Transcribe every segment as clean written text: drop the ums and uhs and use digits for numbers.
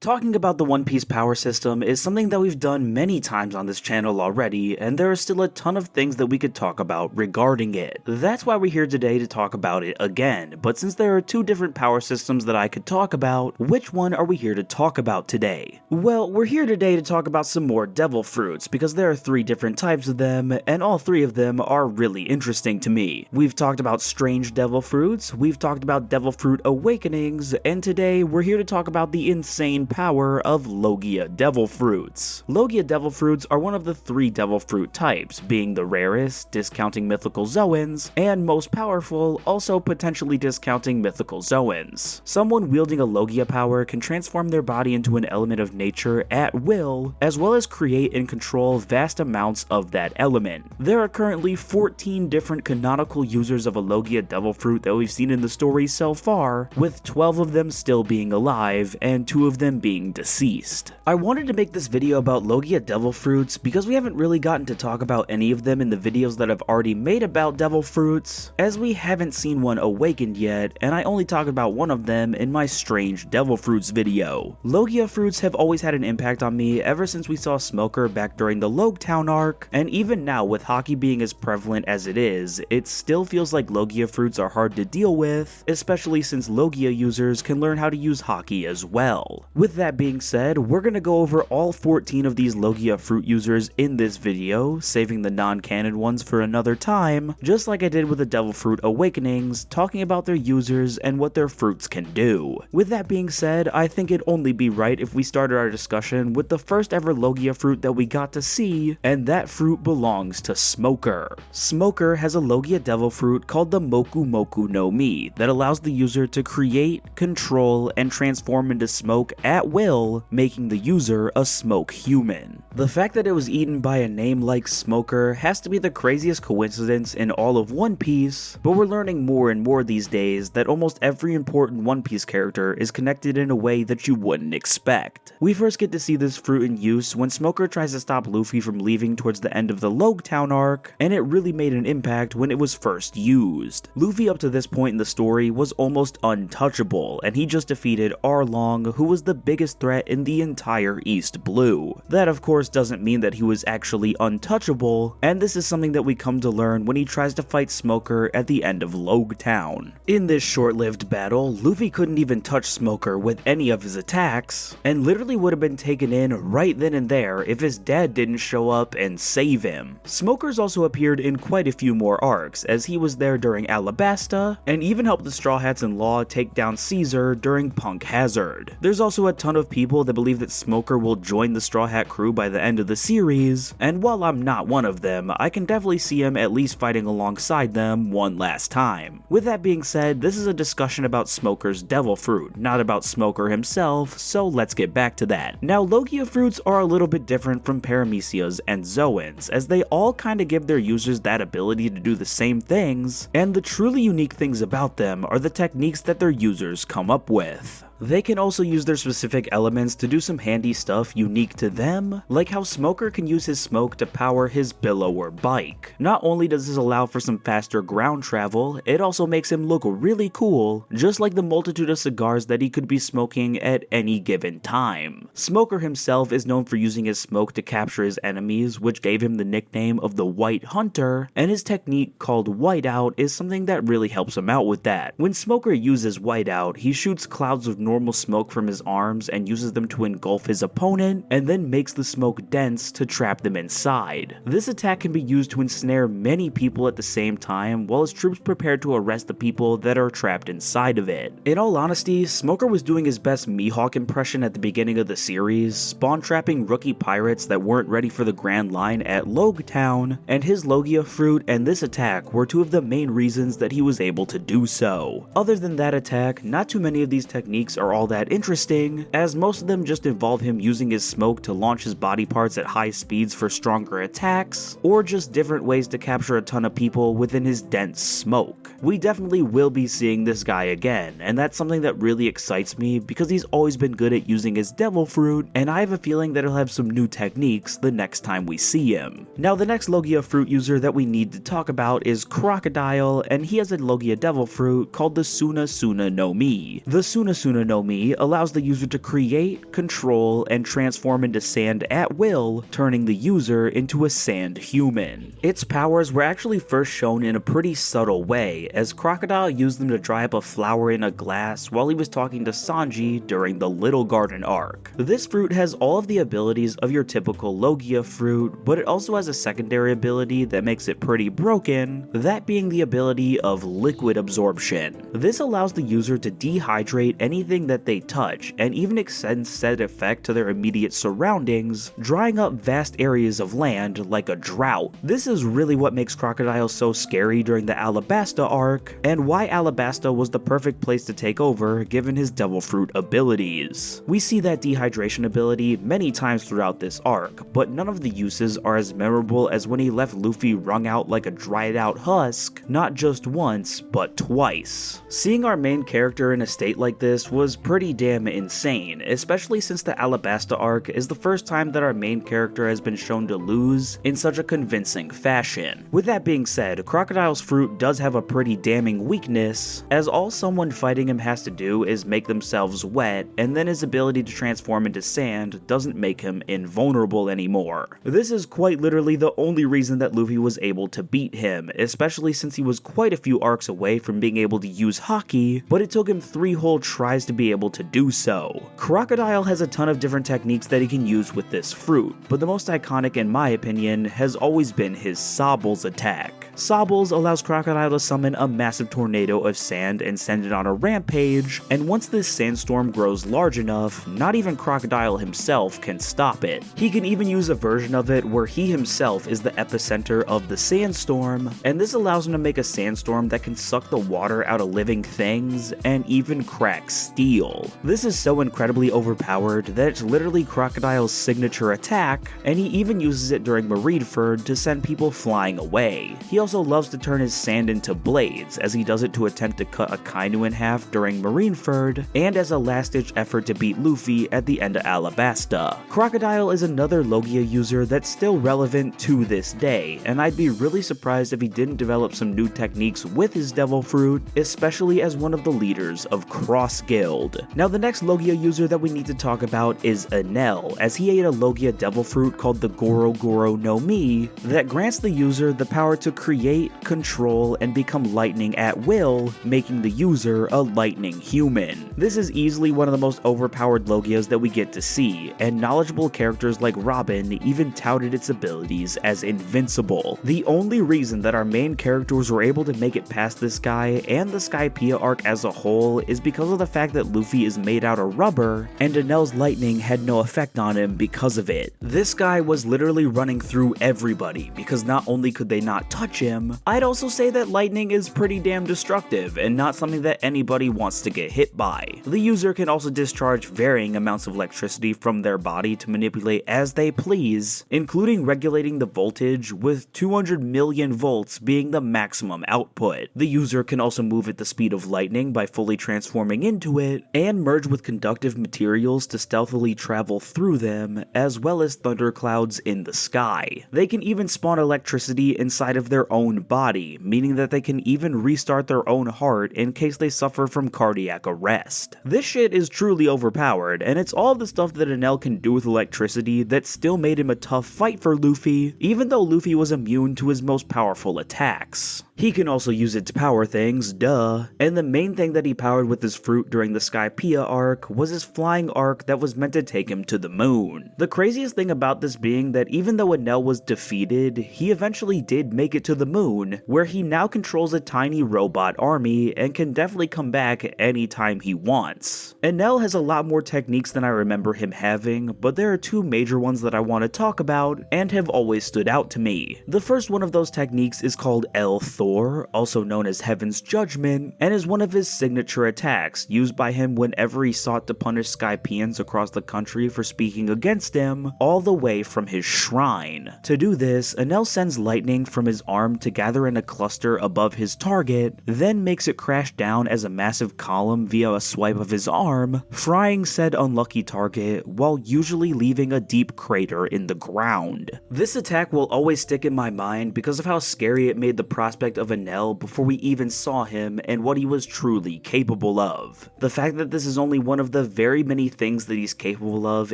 Talking about the One Piece power system is something that we've done many times on this channel already, and there are still a ton of things that we could talk about regarding it. That's why we're here today to talk about it again, but since there are two different power systems that I could talk about, which one are we here to talk about today? Well, we're here today to talk about some more devil fruits, because there are three different types of them, and all three of them are really interesting to me. We've talked about strange devil fruits, we've talked about devil fruit awakenings, and today we're here to talk about the insane power of Logia devil fruits. Logia devil fruits are one of the three devil fruit types, being the rarest, discounting mythical zoans, and most powerful, also potentially discounting mythical zoans. Someone wielding a Logia power can transform their body into an element of nature at will, as well as create and control vast amounts of that element. There are currently 14 different canonical users of a Logia devil fruit that we've seen in the story so far, with 12 of them still being alive, and 2 of them being deceased. I wanted to make this video about Logia devil fruits because we haven't really gotten to talk about any of them in the videos that I've already made about devil fruits, as we haven't seen one awakened yet, and I only talked about one of them in my strange devil fruits video. Logia fruits have always had an impact on me ever since we saw Smoker back during the Logetown arc, and even now with hockey being as prevalent as it is, it still feels like Logia fruits are hard to deal with, especially since Logia users can learn how to use hockey as well. With that being said, we're gonna go over all 14 of these Logia fruit users in this video, saving the non-canon ones for another time, just like I did with the devil fruit awakenings, talking about their users and what their fruits can do. With that being said, I think it'd only be right if we started our discussion with the first ever Logia fruit that we got to see, and that fruit belongs to Smoker. Smoker has a Logia devil fruit called the Moku Moku no Mi that allows the user to create, control, and transform into smoke at will, making the user a smoke human. The fact that it was eaten by a name like Smoker has to be the craziest coincidence in all of One Piece, but we're learning more and more these days that almost every important One Piece character is connected in a way that you wouldn't expect. We first get to see this fruit in use when Smoker tries to stop Luffy from leaving towards the end of the Logetown arc, and it really made an impact when it was first used. Luffy up to this point in the story was almost untouchable, and he just defeated Arlong, who was the biggest threat in the entire East Blue. That of course doesn't mean that he was actually untouchable, and this is something that we come to learn when he tries to fight Smoker at the end of Logetown. In this short-lived battle, Luffy couldn't even touch Smoker with any of his attacks, and literally would have been taken in right then and there if his dad didn't show up and save him. Smoker's also appeared in quite a few more arcs, as he was there during Alabasta, and even helped the Straw Hats and Law take down Caesar during Punk Hazard. There's also a ton of people that believe that Smoker will join the Straw Hat crew by the end of the series, and while I'm not one of them, I can definitely see him at least fighting alongside them one last time. With that being said, this is a discussion about Smoker's devil fruit, not about Smoker himself, so let's get back to that. Now, Logia fruits are a little bit different from Paramecia's and Zoans, as they all kind of give their users that ability to do the same things, and the truly unique things about them are the techniques that their users come up with. They can also use their specific elements to do some handy stuff unique to them, like how Smoker can use his smoke to power his billow or bike. Not only does this allow for some faster ground travel, it also makes him look really cool, just like the multitude of cigars that he could be smoking at any given time. Smoker himself is known for using his smoke to capture his enemies, which gave him the nickname of the White Hunter, and his technique called Whiteout is something that really helps him out with that. When Smoker uses Whiteout, he shoots clouds of normal smoke from his arms and uses them to engulf his opponent, and then makes the smoke dense to trap them inside. This attack can be used to ensnare many people at the same time while his troops prepare to arrest the people that are trapped inside of it. In all honesty, Smoker was doing his best Mihawk impression at the beginning of the series, spawn trapping rookie pirates that weren't ready for the Grand Line at Logetown, and his Logia fruit and this attack were two of the main reasons that he was able to do so. Other than that attack, not too many of these techniques are all that interesting, as most of them just involve him using his smoke to launch his body parts at high speeds for stronger attacks, or just different ways to capture a ton of people within his dense smoke. We definitely will be seeing this guy again, and that's something that really excites me because he's always been good at using his devil fruit, and I have a feeling that he'll have some new techniques the next time we see him. Now, the next Logia fruit user that we need to talk about is Crocodile, and he has a Logia devil fruit called the Suna Suna no Mi. The Suna Suna Sukuna no Mi allows the user to create, control, and transform into sand at will, turning the user into a sand human. Its powers were actually first shown in a pretty subtle way, as Crocodile used them to dry up a flower in a glass while he was talking to Sanji during the Little Garden arc. This fruit has all of the abilities of your typical Logia fruit, but it also has a secondary ability that makes it pretty broken, that being the ability of liquid absorption. This allows the user to dehydrate anything that they touch, and even extends said effect to their immediate surroundings, drying up vast areas of land like a drought. This is really what makes Crocodile so scary during the Alabasta arc, and why Alabasta was the perfect place to take over given his devil fruit abilities. We see that dehydration ability many times throughout this arc, but none of the uses are as memorable as when he left Luffy wrung out like a dried out husk, not just once, but twice. Seeing our main character in a state like this was pretty damn insane, especially since the Alabasta arc is the first time that our main character has been shown to lose in such a convincing fashion. With that being said, Crocodile's fruit does have a pretty damning weakness, as all someone fighting him has to do is make themselves wet, and then his ability to transform into sand doesn't make him invulnerable anymore. This is quite literally the only reason that Luffy was able to beat him, especially since he was quite a few arcs away from being able to use Haki, but it took him 3 whole tries to be able to do so. Crocodile has a ton of different techniques that he can use with this fruit, but the most iconic in my opinion has always been his Sabo's attack. Sabo's allows Crocodile to summon a massive tornado of sand and send it on a rampage, and once this sandstorm grows large enough, not even Crocodile himself can stop it. He can even use a version of it where he himself is the epicenter of the sandstorm, and this allows him to make a sandstorm that can suck the water out of living things and even crack steel. This is so incredibly overpowered that it's literally Crocodile's signature attack, and he even uses it during Marineford to send people flying away. He also loves to turn his sand into blades, as he does it to attempt to cut Akainu in half during Marineford, and as a last-ditch effort to beat Luffy at the end of Alabasta. Crocodile is another Logia user that's still relevant to this day, and I'd be really surprised if he didn't develop some new techniques with his devil fruit, especially as one of the leaders of Cross Guild. Now the next Logia user that we need to talk about is Enel, as he ate a Logia devil fruit called the Goro Goro no Mi that grants the user the power to create, control, and become lightning at will, making the user a lightning human. This is easily one of the most overpowered Logias that we get to see, and knowledgeable characters like Robin even touted its abilities as invincible. The only reason that our main characters were able to make it past this guy and the Skypiea arc as a whole is because of the fact that Luffy is made out of rubber, and Enel's lightning had no effect on him because of it. This guy was literally running through everybody, because not only could they not touch him, I'd also say that lightning is pretty damn destructive and not something that anybody wants to get hit by. The user can also discharge varying amounts of electricity from their body to manipulate as they please, including regulating the voltage, with 200 million volts being the maximum output. The user can also move at the speed of lightning by fully transforming into it, and merge with conductive materials to stealthily travel through them, as well as thunderclouds in the sky. They can even spawn electricity inside of their own body, meaning that they can even restart their own heart in case they suffer from cardiac arrest. This shit is truly overpowered, and it's all of the stuff that Enel can do with electricity that still made him a tough fight for Luffy, even though Luffy was immune to his most powerful attacks. He can also use it to power things, duh, and the main thing that he powered with his fruit during the Skypiea arc was his flying arc that was meant to take him to the moon. The craziest thing about this being that even though Enel was defeated, he eventually did make it to the moon, where he now controls a tiny robot army and can definitely come back anytime he wants. Enel has a lot more techniques than I remember him having, but there are 2 major ones that I want to talk about and have always stood out to me. The first one of those techniques is called El Thor, also known as Heaven's Judgment, and is one of his signature attacks, used by him whenever he sought to punish Skypieans across the country for speaking against him, all the way from his shrine. To do this, Enel sends lightning from his arm to gather in a cluster above his target, then makes it crash down as a massive column via a swipe of his arm, frying said unlucky target while usually leaving a deep crater in the ground. This attack will always stick in my mind because of how scary it made the prospect aspect of Enel before we even saw him and what he was truly capable of. The fact that this is only one of the very many things that he's capable of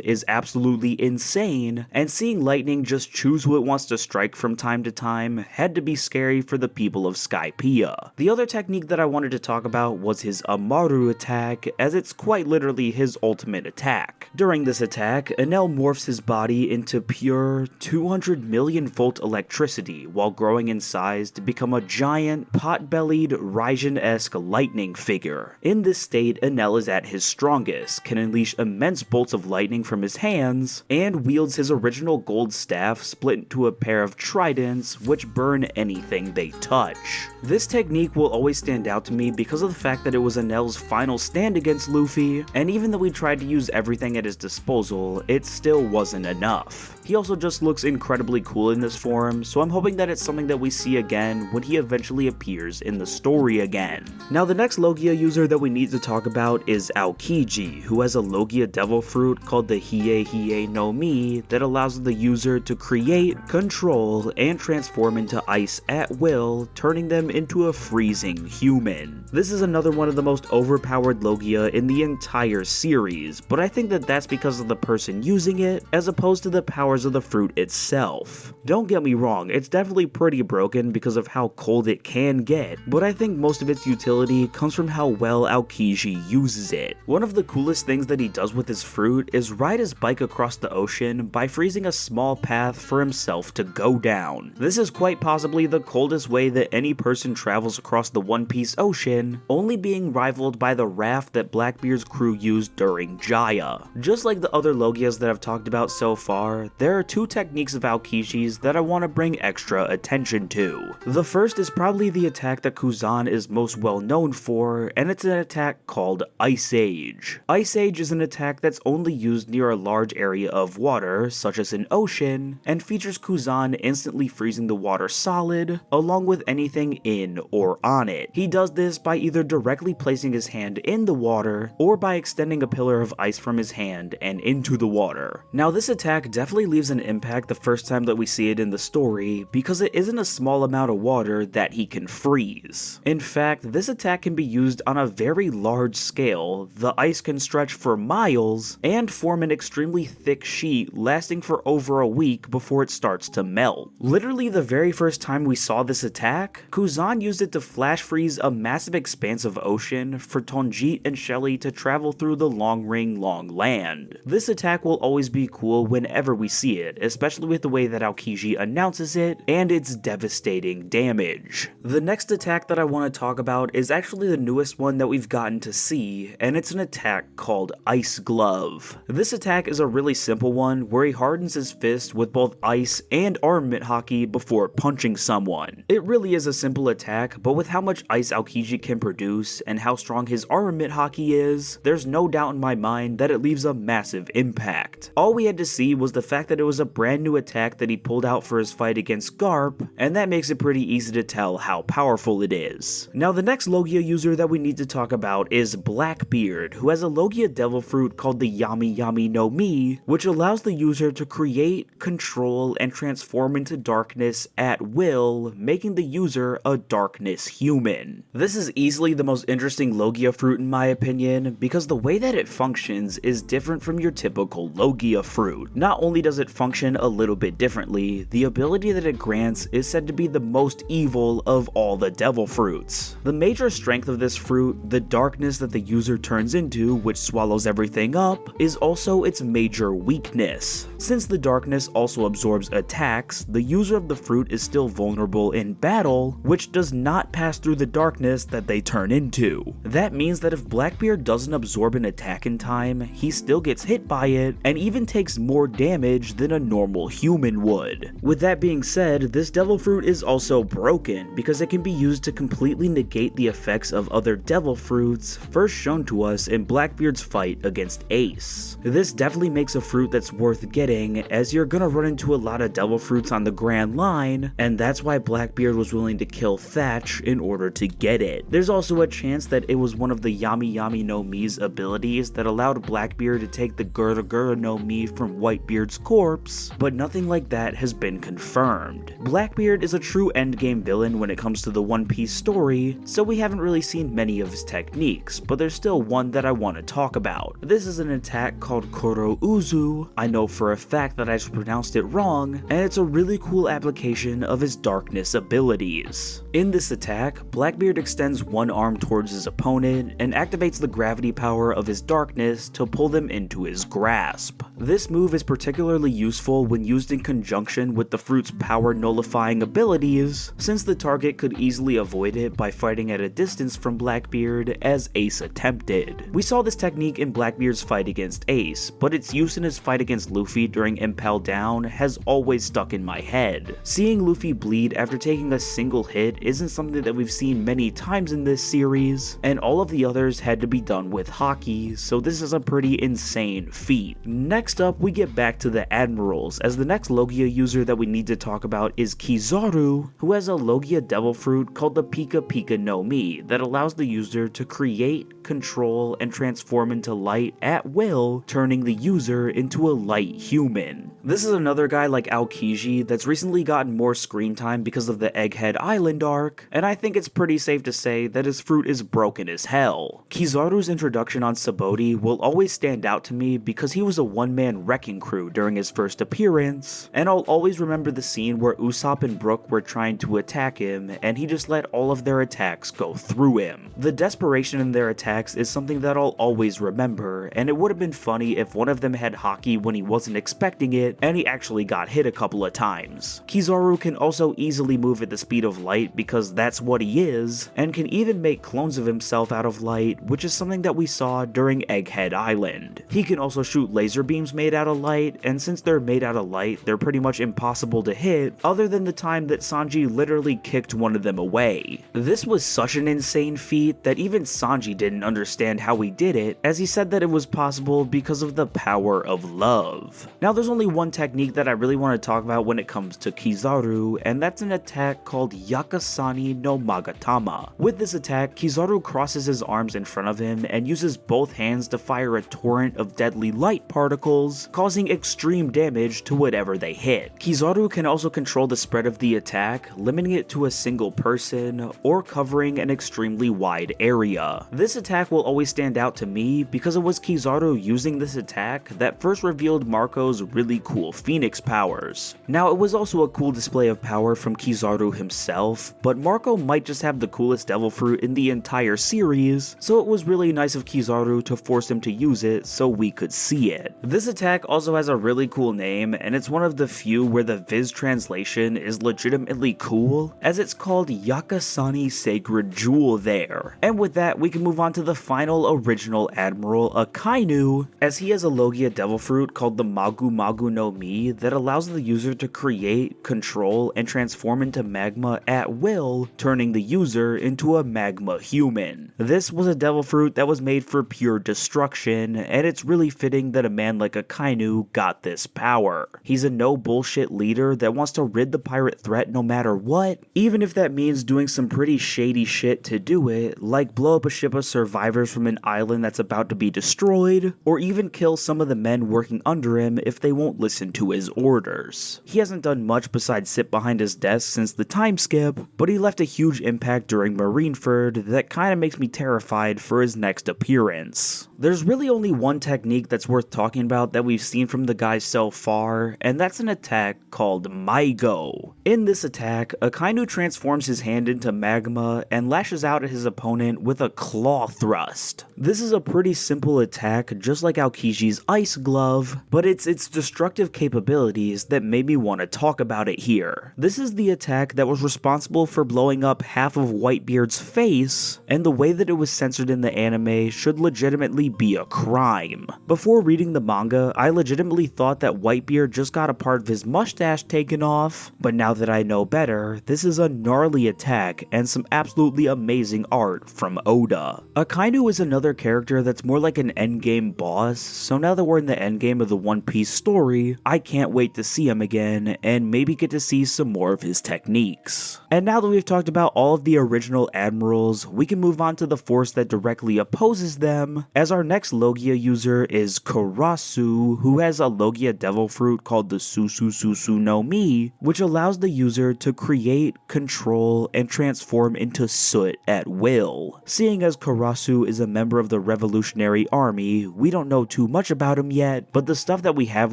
is absolutely insane, and seeing lightning just choose who it wants to strike from time to time had to be scary for the people of Skypiea. The other technique that I wanted to talk about was his Amaru attack, as it's quite literally his ultimate attack. During this attack, Enel morphs his body into pure 200 million volt electricity while growing in size to become a giant, pot-bellied, Raijin-esque lightning figure. In this state, Enel is at his strongest, can unleash immense bolts of lightning from his hands, and wields his original gold staff split into a pair of tridents which burn anything they touch. This technique will always stand out to me because of the fact that it was Enel's final stand against Luffy, and even though he tried to use everything at his disposal, it still wasn't enough. He also just looks incredibly cool in this form, so I'm hoping that it's something that we see again when he eventually appears in the story again. Now the next Logia user that we need to talk about is Aokiji, who has a Logia devil fruit called the Hiei Hiei no Mi that allows the user to create, control, and transform into ice at will, turning them into a freezing human. This is another one of the most overpowered Logia in the entire series, but I think that that's because of the person using it, as opposed to the power of the fruit itself. Don't get me wrong, it's definitely pretty broken because of how cold it can get, but I think most of its utility comes from how well Aokiji uses it. One of the coolest things that he does with his fruit is ride his bike across the ocean by freezing a small path for himself to go down. This is quite possibly the coldest way that any person travels across the One Piece ocean, only being rivaled by the raft that Blackbeard's crew used during Jaya. Just like the other Logias that I've talked about so far, there are two techniques of Aokiji's that I want to bring extra attention to. The first is probably the attack that Kuzan is most well known for, and it's an attack called Ice Age. Ice Age is an attack that's only used near a large area of water, such as an ocean, and features Kuzan instantly freezing the water solid, along with anything in or on it. He does this by either directly placing his hand in the water, or by extending a pillar of ice from his hand and into the water. Now this attack definitely leaves an impact the first time that we see it in the story, because it isn't a small amount of water that he can freeze. In fact, this attack can be used on a very large scale. The ice can stretch for miles and form an extremely thick sheet lasting for over a week before it starts to melt. Literally the very first time we saw this attack, Kuzan used it to flash freeze a massive expanse of ocean for Tonjit and Shelly to travel through the Long Ring Long Land. This attack will always be cool whenever we see it, especially with the way that Aokiji announces it and its devastating damage. The next attack that I want to talk about is actually the newest one that we've gotten to see, and it's an attack called Ice Glove. This attack is a really simple one where he hardens his fist with both ice and armament hockey before punching someone. It really is a simple attack, but with how much ice Aokiji can produce and how strong his armament hockey is, there's no doubt in my mind that it leaves a massive impact. All we had to see was the fact that it was a brand new attack that he pulled out for his fight against Garp, and that makes it pretty easy to tell how powerful it is. Now the next Logia user that we need to talk about is Blackbeard, who has a Logia devil fruit called the Yami Yami no Mi, which allows the user to create, control, and transform into darkness at will, making the user a darkness human. This is easily the most interesting Logia fruit in my opinion, because the way that it functions is different from your typical Logia fruit. Not only does it function a little bit differently, the ability that it grants is said to be the most evil of all the devil fruits. The major strength of this fruit, the darkness that the user turns into, which swallows everything up, is also its major weakness. Since the darkness also absorbs attacks, the user of the fruit is still vulnerable in battle, which does not pass through the darkness that they turn into. That means that if Blackbeard doesn't absorb an attack in time, he still gets hit by it, and even takes more damage than a normal human would. With that being said, this devil fruit is also broken, because it can be used to completely negate the effects of other devil fruits, first shown to us in Blackbeard's fight against Ace. This definitely makes a fruit that's worth getting, as you're gonna run into a lot of devil fruits on the Grand Line, and that's why Blackbeard was willing to kill Thatch in order to get it. There's also a chance that it was one of the Yami Yami no Mi's abilities that allowed Blackbeard to take the Gura Gura no Mi from Whitebeard's corpse, but nothing like that has been confirmed. Blackbeard is a true endgame villain villain when it comes to the One Piece story, so we haven't really seen many of his techniques, but there's still one that I want to talk about. This is an attack called Koro-Uzu. I know for a fact that I just pronounced it wrong, and it's a really cool application of his darkness abilities. In this attack, Blackbeard extends one arm towards his opponent and activates the gravity power of his darkness to pull them into his grasp. This move is particularly useful when used in conjunction with the fruit's power nullifying abilities, since the target could easily avoid it by fighting at a distance from Blackbeard, as Ace attempted. We saw this technique in Blackbeard's fight against Ace, but its use in his fight against Luffy during Impel Down has always stuck in my head. Seeing Luffy bleed after taking a single hit isn't something that we've seen many times in this series, and all of the others had to be done with Haki, so this is a pretty insane feat. Next up, we get back to the Admirals, as the next Logia user that we need to talk about is Kizaru, who has a Logia devil fruit called the Pika Pika no Mi that allows the user to create, control, and transform into light at will, turning the user into a light human. This is another guy like Aokiji that's recently gotten more screen time because of the Egghead Island arc, and I think it's pretty safe to say that his fruit is broken as hell. Kizaru's introduction on Sabo will always stand out to me because he was a one-man wrecking crew during his first appearance, and I'll always remember the scene where Usopp and Brook were trying to attack him, and he just let all of their attacks go through him. The desperation in their attacks is something that I'll always remember, and it would have been funny if one of them had Haki when he wasn't expecting it, and he actually got hit a couple of times. Kizaru can also easily move at the speed of light because that's what he is, and can even make clones of himself out of light, which is something that we saw during Egghead Island. He can also shoot laser beams made out of light, and since they're made out of light, they're pretty much impossible to hit, other than the time that Sanji literally kicked one of them away. This was such an insane feat that even Sanji didn't understand how he did it, as he said that it was possible because of the power of love. Now there's only one technique that I really want to talk about when it comes to Kizaru, and that's an attack called Yakasani no Magatama. With this attack, Kizaru crosses his arms in front of him and uses both hands to fire a torrent of deadly light particles, causing extreme damage to whatever they hit. Kizaru can also control the spread of the attack, limiting it to a single person, or covering an extremely wide area. This attack will always stand out to me because it was Kizaru using this attack that first revealed Marco's really cool Phoenix powers. Now it was also a cool display of power from Kizaru himself, but Marco might just have the coolest devil fruit in the entire series, so it was really nice of Kizaru to force him to use it so we could see it. This attack also has a really cool name, and it's one of the few where the Viz translation is legitimately cool, as it's called Yakasani Sacred Jewel there. And with that, we can move on to the final original Admiral, Akainu, as he has a Logia devil fruit called the Magu Magu no Mi that allows the user to create, control, and transform into magma at will, turning the user into a magma human. This was a devil fruit that was made for pure destruction, and it's really fitting that a man like Akainu got this power. He's a no bullshit leader that wants to rid the pirate threat no matter what, even if that means doing some pretty shady shit to do it, like blow up a ship of survivors from an island that's about to be destroyed, or even kill some of the men working under him if they won't listen to his orders. He hasn't done much besides sit behind his desk since the time skip, but he left a huge impact during Marineford that kinda makes me terrified for his next appearance. There's really only one technique that's worth talking about that we've seen from the guy so far, and that's an attack called Maigo. In this attack, Akainu transforms his hand into magma and lashes out at his opponent with a claw thrust. This is a pretty simple attack, just like Aokiji's Ice Glove, but it's its destructive capabilities that made me want to talk about it here. This is the attack that was responsible for blowing up half of Whitebeard's face, and the way that it was censored in the anime should legitimately be a crime. Before reading the manga, I legitimately thought that Whitebeard just got a part of his mustache taken off, but now that I know better, this is a gnarly attack and some absolutely amazing art from Oda. Akainu is another character that's more like an endgame boss, so now that we're in the endgame of the One Piece story, story. I can't wait to see him again and maybe get to see some more of his techniques. And now that we've talked about all of the original admirals, we can move on to the force that directly opposes them, as our next Logia user is Karasu, who has a Logia devil fruit called the Susu no Mi, which allows the user to create, control, and transform into soot at will. Seeing as Karasu is a member of the Revolutionary Army, we don't know too much about him yet, but the stuff that we have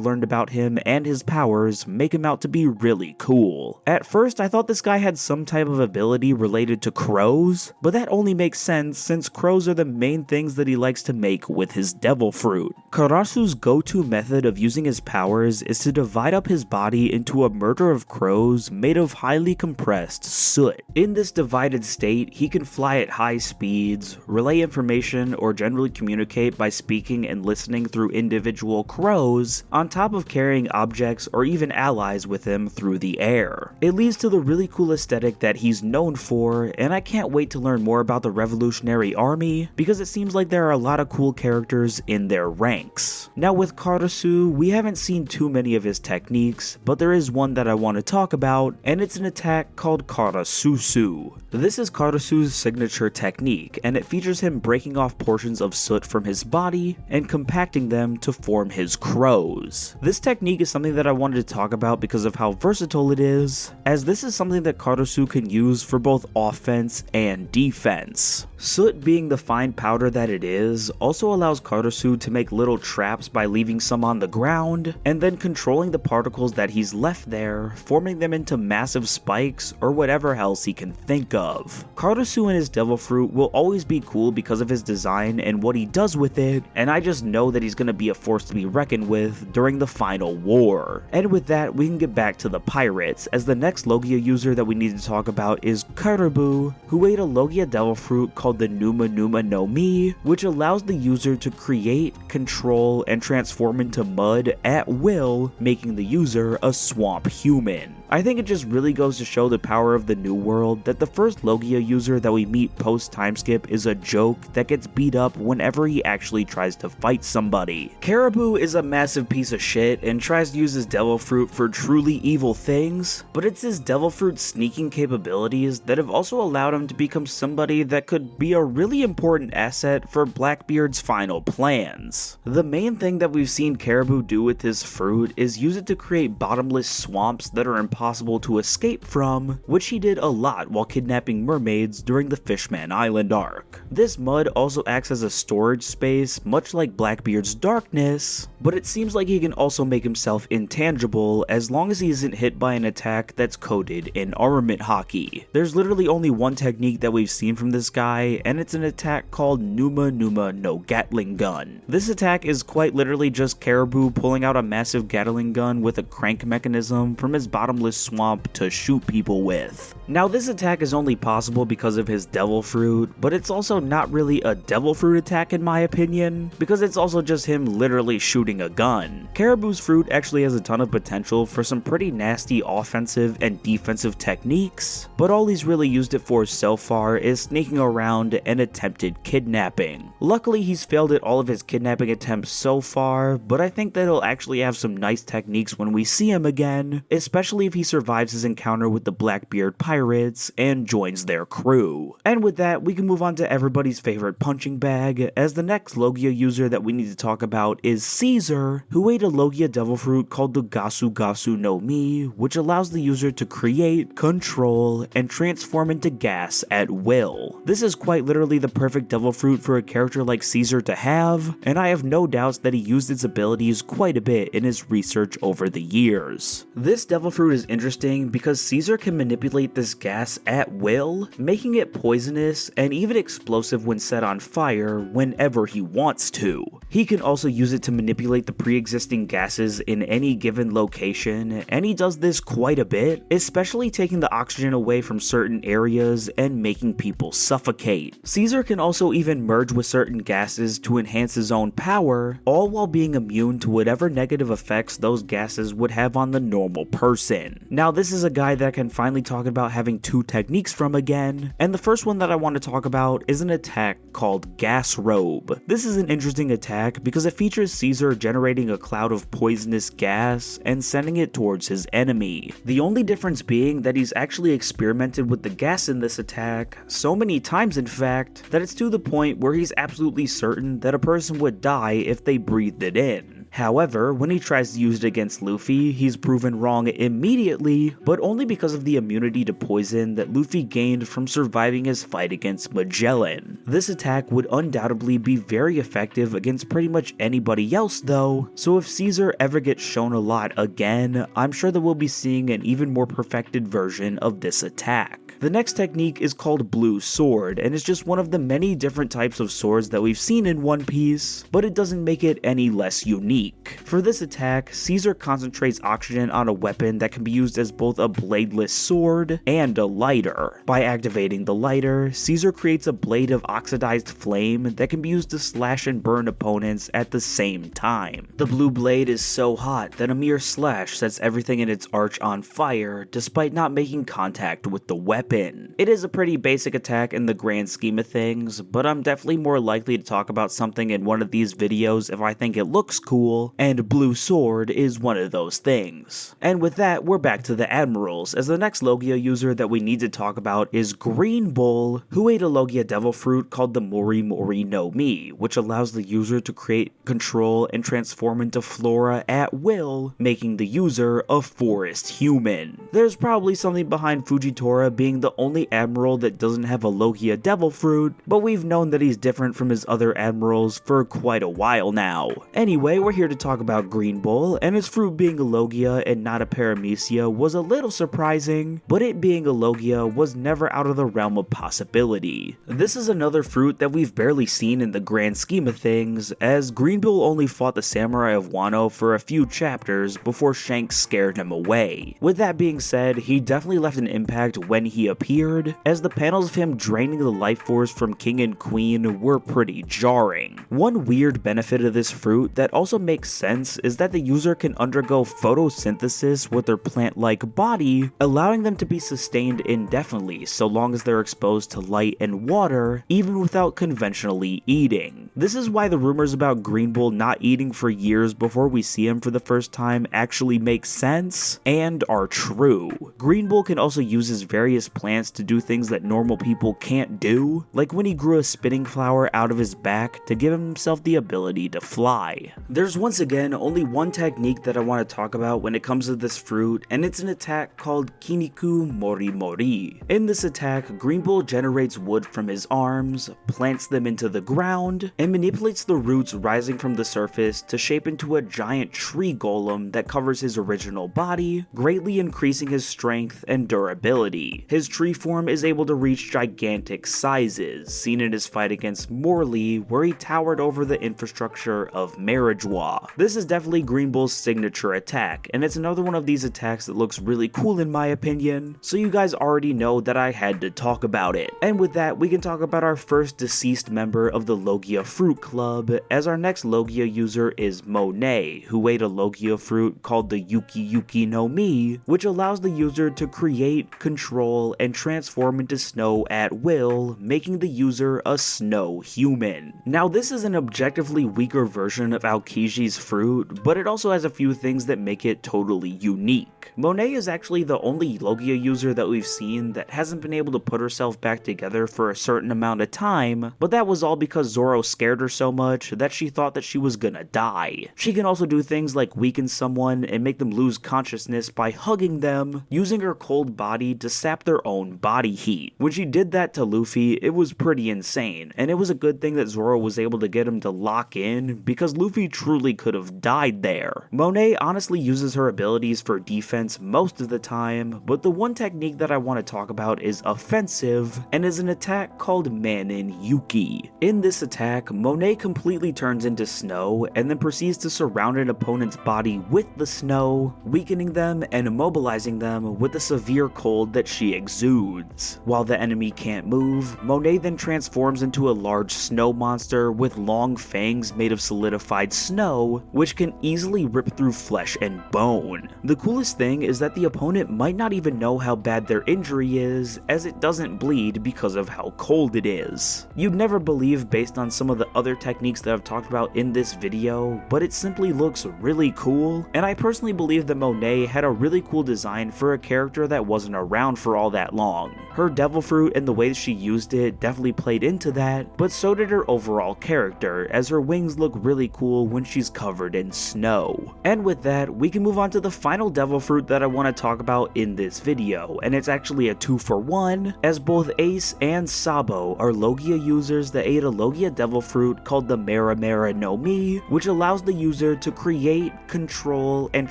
learned about him and his powers make him out to be really cool. At first, I thought this guy had some type of ability related to crows, but that only makes sense since crows are the main things that he likes to make with his devil fruit. Karasu's go-to method of using his powers is to divide up his body into a murder of crows made of highly compressed soot. In this divided state, he can fly at high speeds, relay information, or generally communicate by speaking and listening through individual crows, on top of carrying objects or even allies with him through the air. It leads to the really cool aesthetic that he's known for, and I can't wait to learn more about the Revolutionary Army, because it seems like there are a lot of cool characters in their ranks. Now with Karasu, we haven't seen too many of his techniques, but there is one that I want to talk about, and it's an attack called Karasusu. This is Karasu's signature technique, and it features him breaking off portions of soot from his body and compacting them to form his crows. This technique is something that I wanted to talk about because of how versatile it is, as this is something that Karasu can use for both offense and defense. Soot, being the fine powder that it is, also allows Karasu to make little traps by leaving some on the ground, and then controlling the particles that he's left there, forming them into massive spikes or whatever else he can think of. Karasu and his devil fruit will always be cool because of his design and what he does with it, and I just know that he's going to be a force to be reckoned with during the final war. And with that, we can get back to the pirates, as the next Logia user that we need to talk about is Caribou, who ate a Logia devil fruit called the Numa no Mi, which allows the user to create, control, and transform into mud at will, making the user a swamp human. I think it just really goes to show the power of the New World that the first Logia user that we meet post timeskip is a joke that gets beat up whenever he actually tries to fight somebody. Caribou is a massive piece of shit and tries to use his devil fruit for truly evil things, but it's his devil fruit's sneaking capabilities that have also allowed him to become somebody that could be a really important asset for Blackbeard's final plans. The main thing that we've seen Caribou do with his fruit is use it to create bottomless swamps that are impossible to escape from, which he did a lot while kidnapping mermaids during the Fishman Island arc. This mud also acts as a storage space, much like Blackbeard's darkness, but it seems like he can also make himself intangible as long as he isn't hit by an attack that's coded in armament hockey. There's literally only one technique that we've seen from this guy, and it's an attack called Numa no Gatling gun. This attack is quite literally just Caribou pulling out a massive Gatling gun with a crank mechanism from his bottomless swamp to shoot people with. Now this attack is only possible because of his devil fruit, but it's also not really a devil fruit attack in my opinion, because it's also just him literally shooting a gun. Caribou's fruit actually has a ton of potential for some pretty nasty offensive and defensive techniques, but all he's really used it for so far is sneaking around and attempted kidnapping. Luckily he's failed at all of his kidnapping attempts so far, but I think that he'll actually have some nice techniques when we see him again, especially if he survives his encounter with the Blackbeard pirates and joins their crew. And with that, we can move on to everybody's favorite punching bag, as the next Logia user that we need to talk about is Caesar, who ate a Logia devil fruit called the Gasu no Mi, which allows the user to create, control, and transform into gas at will. This is quite literally the perfect devil fruit for a character like Caesar to have, and I have no doubts that he used its abilities quite a bit in his research over the years. This devil fruit is interesting because Caesar can manipulate this gas at will, making it poisonous and even explosive when set on fire whenever he wants to. He can also use it to manipulate the pre-existing gases in any given location, and he does this quite a bit, especially taking the oxygen away from certain areas and making people suffocate. Caesar can also even merge with certain gases to enhance his own power, all while being immune to whatever negative effects those gases would have on the normal person. Now this is a guy that I can finally talk about having two techniques from again, and the first one that I want to talk about is an attack called Gas Robe. This is an interesting attack because it features Caesar generating a cloud of poisonous gas and sending it towards his enemy. The only difference being that he's actually experimented with the gas in this attack so many times in fact that it's to the point where he's absolutely certain that a person would die if they breathed it in. However, when he tries to use it against Luffy, he's proven wrong immediately, but only because of the immunity to poison that Luffy gained from surviving his fight against Magellan. This attack would undoubtedly be very effective against pretty much anybody else though, so if Caesar ever gets shown a lot again, I'm sure that we'll be seeing an even more perfected version of this attack. The next technique is called Blue Sword, and it's just one of the many different types of swords that we've seen in One Piece, but it doesn't make it any less unique. For this attack, Caesar concentrates oxygen on a weapon that can be used as both a bladeless sword and a lighter. By activating the lighter, Caesar creates a blade of oxidized flame that can be used to slash and burn opponents at the same time. The blue blade is so hot that a mere slash sets everything in its arch on fire, despite not making contact with the weapon. It is a pretty basic attack in the grand scheme of things, but I'm definitely more likely to talk about something in one of these videos if I think it looks cool, and Blue Sword is one of those things. And with that, we're back to the Admirals, as the next Logia user that we need to talk about is Green Bull, who ate a Logia devil fruit called the Mori Mori no Mi, which allows the user to create, control, and transform into flora at will, making the user a forest human. There's probably something behind Fujitora being the only admiral that doesn't have a Logia devil fruit, but we've known that he's different from his other admirals for quite a while now. Anyway, we're here to talk about Green Bull, and his fruit being a Logia and not a Paramecia was a little surprising, but it being a Logia was never out of the realm of possibility. This is another fruit that we've barely seen in the grand scheme of things, as Green Bull only fought the Samurai of Wano for a few chapters before Shanks scared him away. With that being said, he definitely left an impact when he appeared, as the panels of him draining the life force from King and Queen were pretty jarring. One weird benefit of this fruit that also makes sense is that the user can undergo photosynthesis with their plant-like body, allowing them to be sustained indefinitely so long as they're exposed to light and water, even without conventionally eating. This is why the rumors about Green Bull not eating for years before we see him for the first time actually make sense and are true. Green Bull can also use his various plants to do things that normal people can't do, like when he grew a spinning flower out of his back to give himself the ability to fly. There's once again only one technique that I want to talk about when it comes to this fruit, and it's an attack called Kiniku Mori Mori. In this attack, Green Bull generates wood from his arms, plants them into the ground, and manipulates the roots rising from the surface to shape into a giant tree golem that covers his original body, greatly increasing his strength and durability. His tree form is able to reach gigantic sizes, seen in his fight against Morley, where he towered over the infrastructure of Marajwa. This is definitely Green Bull's signature attack, and it's another one of these attacks that looks really cool in my opinion, so you guys already know that I had to talk about it. And with that, we can talk about our first deceased member of the Logia Fruit Club, as our next Logia user is Monet, who ate a Logia fruit called the Yuki Yuki no Mi, which allows the user to create, control, and transform into snow at will, making the user a snow human. Now this is an objectively weaker version of Aokiji's fruit, but it also has a few things that make it totally unique. Monet is actually the only Logia user that we've seen that hasn't been able to put herself back together for a certain amount of time, but that was all because Zoro scared her so much that she thought that she was gonna die. She can also do things like weaken someone and make them lose consciousness by hugging them, using her cold body to sap their own body heat. When she did that to Luffy, it was pretty insane, and it was a good thing that Zoro was able to get him to lock in, because Luffy truly could have died there. Monet honestly uses her abilities for defense most of the time, but the one technique that I want to talk about is offensive, and is an attack called Manin Yuki. In this attack, Monet completely turns into snow, and then proceeds to surround an opponent's body with the snow, weakening them and immobilizing them with the severe cold that she exudes. While the enemy can't move, Monet then transforms into a large snow monster with long fangs made of solidified snow, which can easily rip through flesh and bone. The coolest thing is that the opponent might not even know how bad their injury is, as it doesn't bleed because of how cold it is. You'd never believe based on some of the other techniques that I've talked about in this video, but it simply looks really cool, and I personally believe that Monet had a really cool design for a character that wasn't around for all that long. Her devil fruit and the way she used it definitely played into that, but so did her overall character, as her wings look really cool when she's covered in snow. And with that, we can move on to the final devil fruit that I want to talk about in this video, and it's actually a 2-for-1, as both Ace and Sabo are Logia users that ate a Logia devil fruit called the Mera no Mi, which allows the user to create, control, and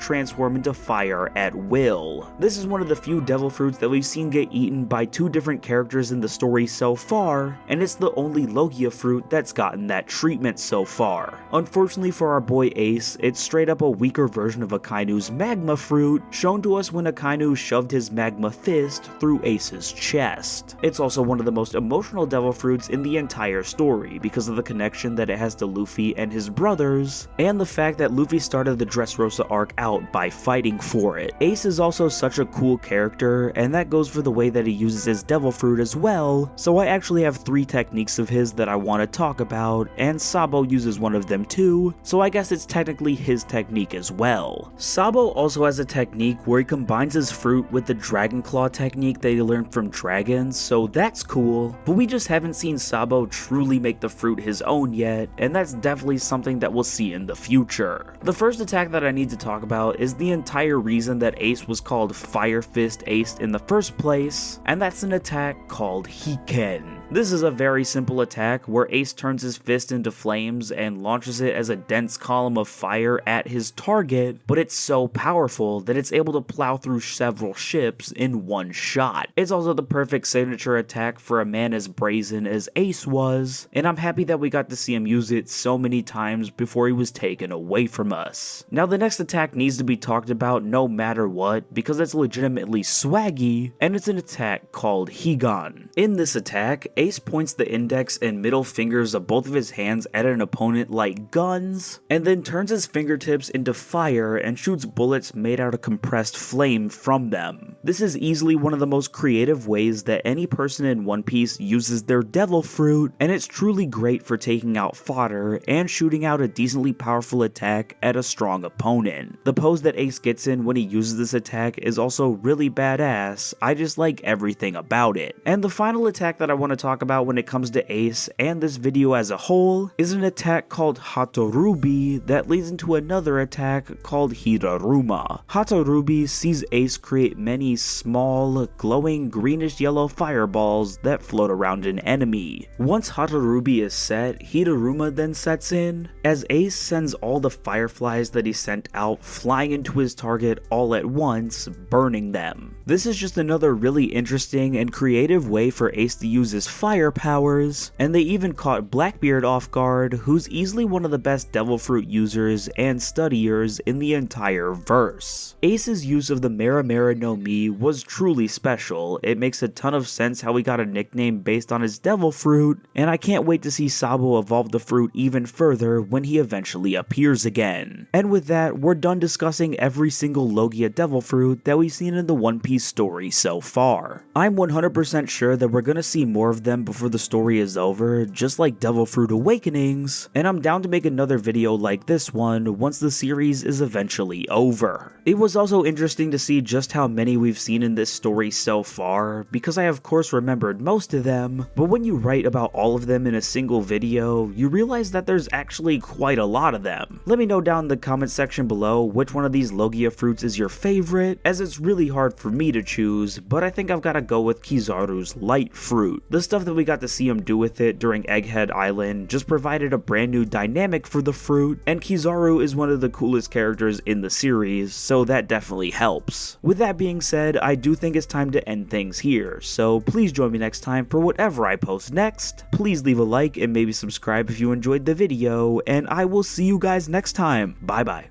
transform into fire at will. This is one of the few devil fruits that we've seen get eaten by two different characters in the story so far, and it's the only Logia fruit that's gotten that treatment so far. Unfortunately for our boy Ace, it's straight up a weaker version of Akainu's magma fruit, shown to us when Akainu shoved his magma fist through Ace's chest. It's also one of the most emotional devil fruits in the entire story because of the connection that it has to Luffy and his brothers, and the fact that Luffy started the Dressrosa arc out by fighting for it. Ace is also such a cool character, and that goes for the way that he uses his devil fruit as well, so I actually have 3 techniques of his that I want to talk about, and Sabo uses one of them too, so I guess it's technically his technique as well. Sabo also has a technique where he combines his fruit with the Dragon Claw technique that he learned from dragons, so that's cool, but we just haven't seen Sabo truly make the fruit his own yet, and that's definitely something that we'll see in the future. The first attack that I need to talk about is the entire reason that Ace was called Fire Fist Ace in the first place, and that's an attack called Hiken. This is a very simple attack where Ace turns his fist into flames and launches it as a dense column of fire at his target, but it's so powerful that it's able to plow through several ships in one shot. It's also the perfect signature attack for a man as brazen as Ace was, and I'm happy that we got to see him use it so many times before he was taken away from us. Now the next attack needs to be talked about no matter what because it's legitimately swaggy, and it's an attack called Higan. In this attack, Ace points the index and middle fingers of both of his hands at an opponent like guns, and then turns his fingertips into fire and shoots bullets made out of compressed flame from them. This is easily one of the most creative ways that any person in One Piece uses their devil fruit, and it's truly great for taking out fodder and shooting out a decently powerful attack at a strong opponent. The pose that Ace gets in when he uses this attack is also really badass. I just like everything about it. And the final attack that I want to talk about when it comes to Ace and this video as a whole is an attack called Hatorubi that leads into another attack called Hiraruma. Hatorubi sees Ace create many small, glowing greenish yellow fireballs that float around an enemy. Once Hatorubi is set, Hiraruma then sets in, as Ace sends all the fireflies that he sent out flying into his target all at once, burning them. This is just another really interesting and creative way for Ace to use his fire powers, and they even caught Blackbeard off guard, who's easily one of the best devil fruit users and studiers in the entire verse. Ace's use of the Mera no Mi was truly special. It makes a ton of sense how he got a nickname based on his devil fruit, and I can't wait to see Sabo evolve the fruit even further when he eventually appears again. And with that, we're done discussing every single Logia devil fruit that we've seen in the One Piece story so far. I'm 100% sure that we're gonna see more of them before the story is over, just like Devil Fruit Awakenings, and I'm down to make another video like this one once the series is eventually over. It was also interesting to see just how many we've seen in this story so far, because I of course remembered most of them, but when you write about all of them in a single video, you realize that there's actually quite a lot of them. Let me know down in the comment section below which one of these Logia fruits is your favorite, as it's really hard for me to choose, but I think I've gotta go with Kizaru's light fruit. The stuff that we got to see him do with it during Egghead Island just provided a brand new dynamic for the fruit, and Kizaru is one of the coolest characters in the series, so that definitely helps. With that being said, I do think it's time to end things here, so please join me next time for whatever I post next. Please leave a like and maybe subscribe if you enjoyed the video, and I will see you guys next time. Bye bye.